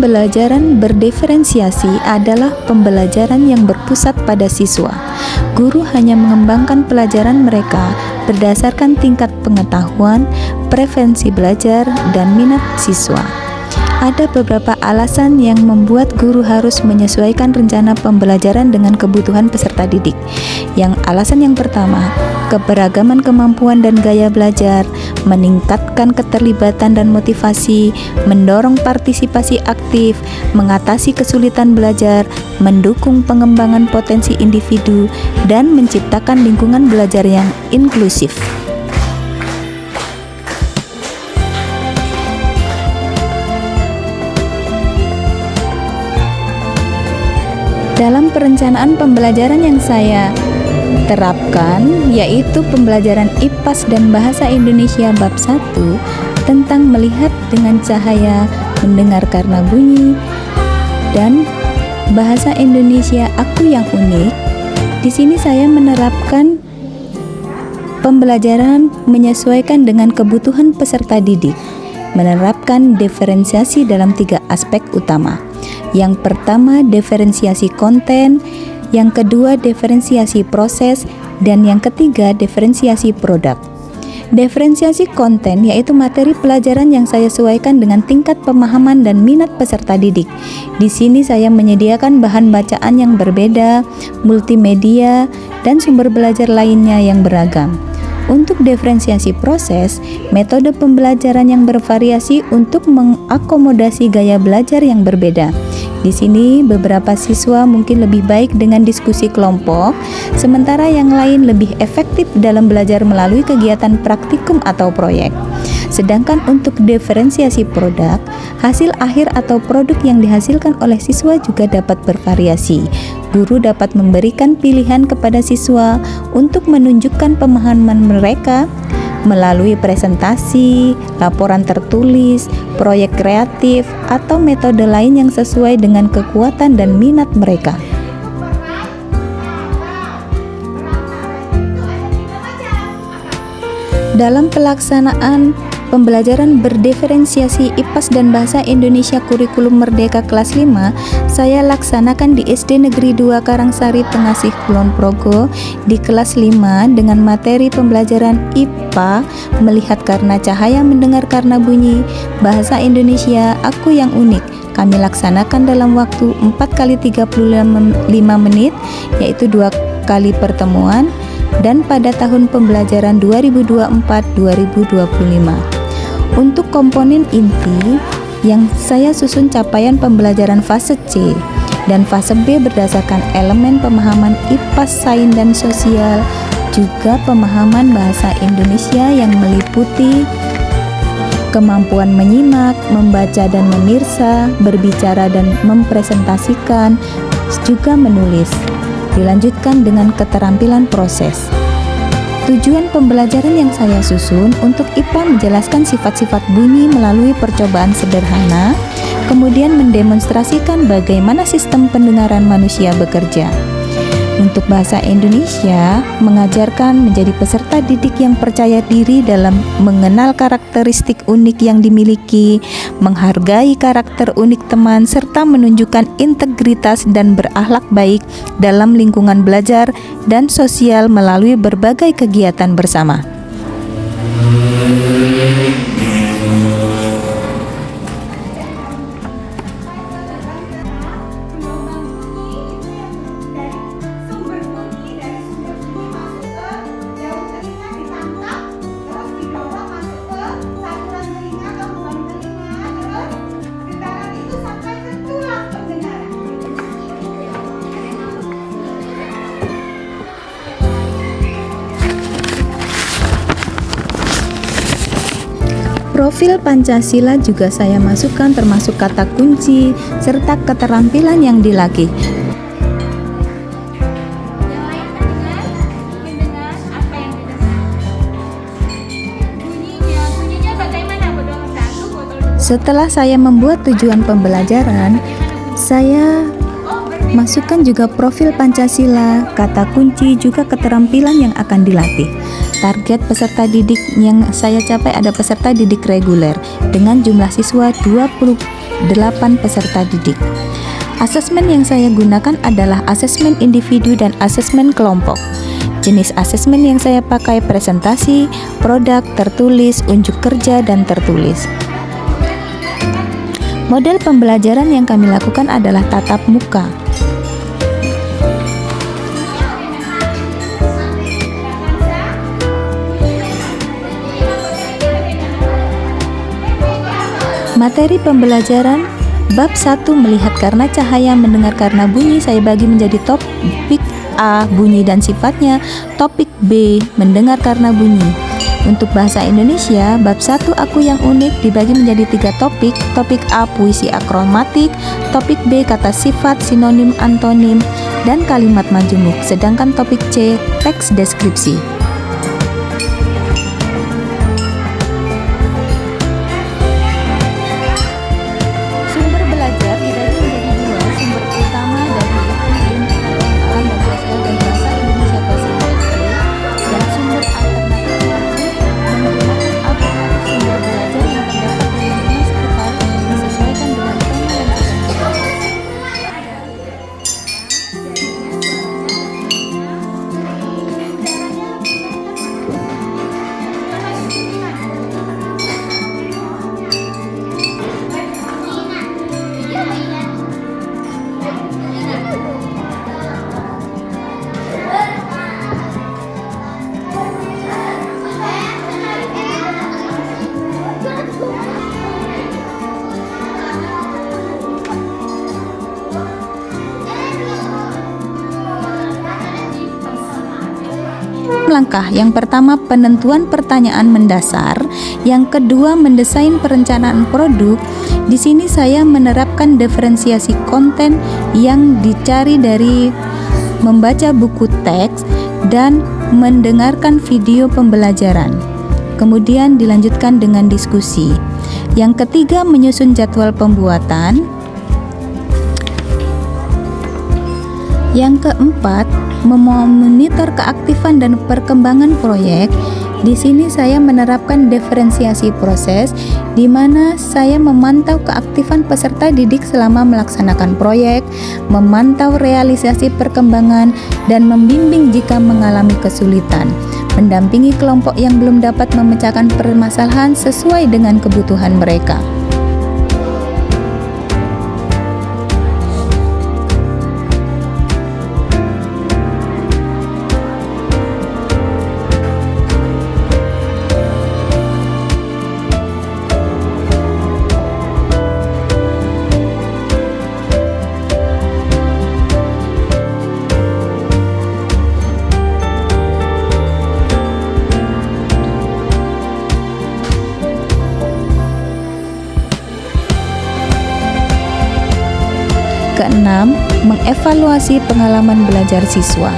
Pembelajaran berdiferensiasi adalah pembelajaran yang berpusat pada siswa. Guru hanya mengembangkan pelajaran mereka berdasarkan tingkat pengetahuan, preferensi belajar, dan minat siswa. Ada beberapa alasan yang membuat guru harus menyesuaikan rencana pembelajaran dengan kebutuhan peserta didik. Alasan yang pertama, keberagaman kemampuan dan gaya belajar, meningkatkan keterlibatan dan motivasi, mendorong partisipasi aktif, mengatasi kesulitan belajar, mendukung pengembangan potensi individu, dan menciptakan lingkungan belajar yang inklusif. Dalam perencanaan pembelajaran yang saya terapkan, yaitu pembelajaran IPAS dan Bahasa Indonesia bab 1 tentang melihat dengan cahaya, mendengar karena bunyi, dan Bahasa Indonesia Aku yang Unik. Di sini saya menerapkan pembelajaran menyesuaikan dengan kebutuhan peserta didik, menerapkan diferensiasi dalam 3 aspek utama. Yang pertama, diferensiasi konten, yang kedua, diferensiasi proses, dan yang ketiga, diferensiasi produk. Diferensiasi konten yaitu materi pelajaran yang saya sesuaikan dengan tingkat pemahaman dan minat peserta didik. Di sini saya menyediakan bahan bacaan yang berbeda, multimedia, dan sumber belajar lainnya yang beragam. Untuk diferensiasi proses, metode pembelajaran yang bervariasi untuk mengakomodasi gaya belajar yang berbeda. Di sini beberapa siswa mungkin lebih baik dengan diskusi kelompok, sementara yang lain lebih efektif dalam belajar melalui kegiatan praktikum atau proyek. Sedangkan untuk diferensiasi produk, hasil akhir atau produk yang dihasilkan oleh siswa juga dapat bervariasi. Guru dapat memberikan pilihan kepada siswa untuk menunjukkan pemahaman mereka melalui presentasi, laporan tertulis, proyek kreatif, atau metode lain yang sesuai dengan kekuatan dan minat mereka. Dalam pelaksanaan pembelajaran berdiferensiasi IPAS dan Bahasa Indonesia Kurikulum Merdeka kelas 5, saya laksanakan di SD Negeri 2 Karangsari Pengasih Kulon Progo di kelas 5 dengan materi pembelajaran IPA, melihat karena cahaya, mendengar karena bunyi, Bahasa Indonesia Aku yang Unik. Kami laksanakan dalam waktu 4 kali 35 menit, yaitu 2 kali pertemuan, dan pada tahun pembelajaran 2024-2025. Untuk komponen inti yang saya susun capaian pembelajaran fase C dan fase B berdasarkan elemen pemahaman IPAS, sains dan sosial, juga pemahaman bahasa Indonesia yang meliputi kemampuan menyimak, membaca dan memirsa, berbicara dan mempresentasikan, juga menulis. Dilanjutkan dengan keterampilan proses. Tujuan pembelajaran yang saya susun untuk IPA menjelaskan sifat-sifat bunyi melalui percobaan sederhana, kemudian mendemonstrasikan bagaimana sistem pendengaran manusia bekerja. Untuk bahasa Indonesia, mengajarkan menjadi peserta didik yang percaya diri dalam mengenal karakteristik unik yang dimiliki, menghargai karakter unik teman, serta menunjukkan integritas dan berakhlak baik dalam lingkungan belajar dan sosial melalui berbagai kegiatan bersama. Profil Pancasila juga saya masukkan termasuk kata kunci serta keterampilan yang dilatih. Setelah saya membuat tujuan pembelajaran, saya masukkan juga profil Pancasila, kata kunci, juga keterampilan yang akan dilatih. Target peserta didik yang saya capai ada peserta didik reguler dengan jumlah siswa 25 8 peserta didik. Asesmen yang saya gunakan adalah asesmen individu dan asesmen kelompok. Jenis asesmen yang saya pakai presentasi, produk, tertulis, unjuk kerja, dan tertulis. Model pembelajaran yang kami lakukan adalah tatap muka. Materi pembelajaran bab 1 melihat karena cahaya, mendengar karena bunyi, saya bagi menjadi topik A bunyi dan sifatnya, topik B mendengar karena bunyi. Untuk bahasa Indonesia, bab 1 aku yang unik dibagi menjadi 3 topik. Topik A puisi akromatik, topik B kata sifat, sinonim, antonim, dan kalimat majemuk. Sedangkan topik C teks deskripsi. Langkah yang pertama penentuan pertanyaan mendasar, yang kedua mendesain perencanaan produk. Di sini saya menerapkan diferensiasi konten yang dicari dari membaca buku teks dan mendengarkan video pembelajaran. Kemudian dilanjutkan dengan diskusi. Yang ketiga menyusun jadwal pembuatan. Yang keempat, memonitor keaktifan dan perkembangan proyek. Di sini saya menerapkan diferensiasi proses, di mana saya memantau keaktifan peserta didik selama melaksanakan proyek, memantau realisasi perkembangan, dan membimbing jika mengalami kesulitan, mendampingi kelompok yang belum dapat memecahkan permasalahan sesuai dengan kebutuhan mereka. Keenam, mengevaluasi pengalaman belajar siswa.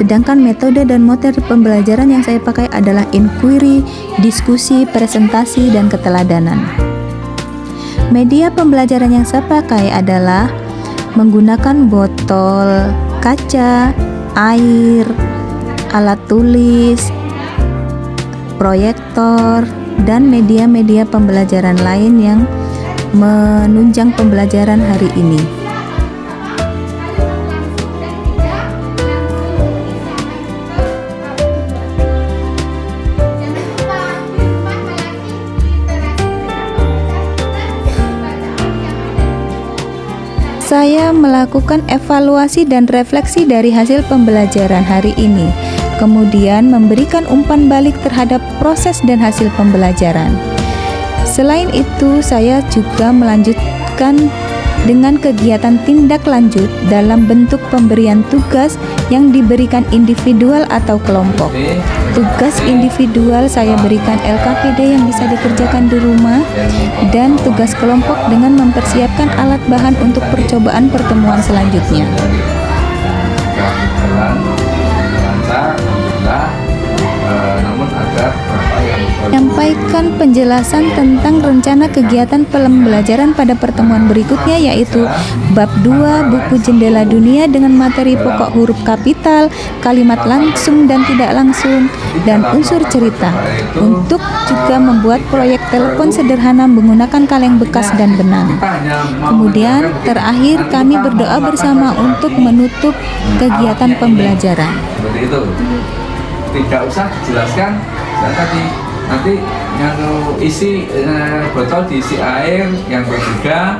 Sedangkan metode dan materi pembelajaran yang saya pakai adalah inquiry, diskusi, presentasi, dan keteladanan. Media pembelajaran yang saya pakai adalah menggunakan botol kaca, air, alat tulis, proyektor, dan media-media pembelajaran lain yang menunjang pembelajaran hari ini. Saya melakukan evaluasi dan refleksi dari hasil pembelajaran hari ini, kemudian memberikan umpan balik terhadap proses dan hasil pembelajaran. Selain itu, saya juga melanjutkan dengan kegiatan tindak lanjut dalam bentuk pemberian tugas yang diberikan individual atau kelompok. Tugas individual saya berikan LKPD yang bisa dikerjakan di rumah, dan tugas kelompok dengan mempersiapkan alat bahan untuk percobaan pertemuan selanjutnya. Menyampaikan penjelasan tentang rencana kegiatan pembelajaran pada pertemuan berikutnya, yaitu bab 2 buku Jendela Dunia dengan materi pokok huruf kapital, kalimat langsung dan tidak langsung, dan unsur cerita. Untuk juga membuat proyek telepon sederhana menggunakan kaleng bekas dan benang. Kemudian terakhir kami berdoa bersama untuk menutup kegiatan pembelajaran. Seperti itu. Tidak usah dijelaskan tadi, nanti yang isi botol diisi air yang berbeda,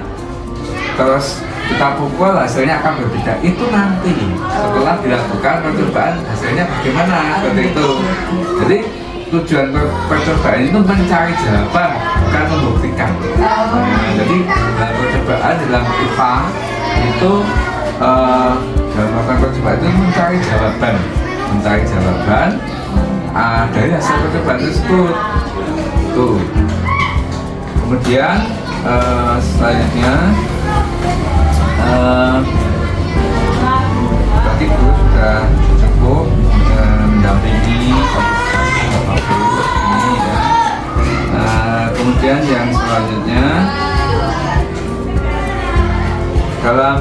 terus kita pukul hasilnya akan berbeda. Itu nanti setelah dilakukan percobaan hasilnya bagaimana, seperti itu. Jadi tujuan percobaan itu mencari jawaban, bukan membuktikan. Jadi dalam percobaan dalam IPA itu dalam percobaan itu mencari jawaban dari hasil percobaan tersebut. Tuh. Kemudian selanjutnya tadi guru sudah cukup mendampingi ini ya. Kemudian yang selanjutnya dalam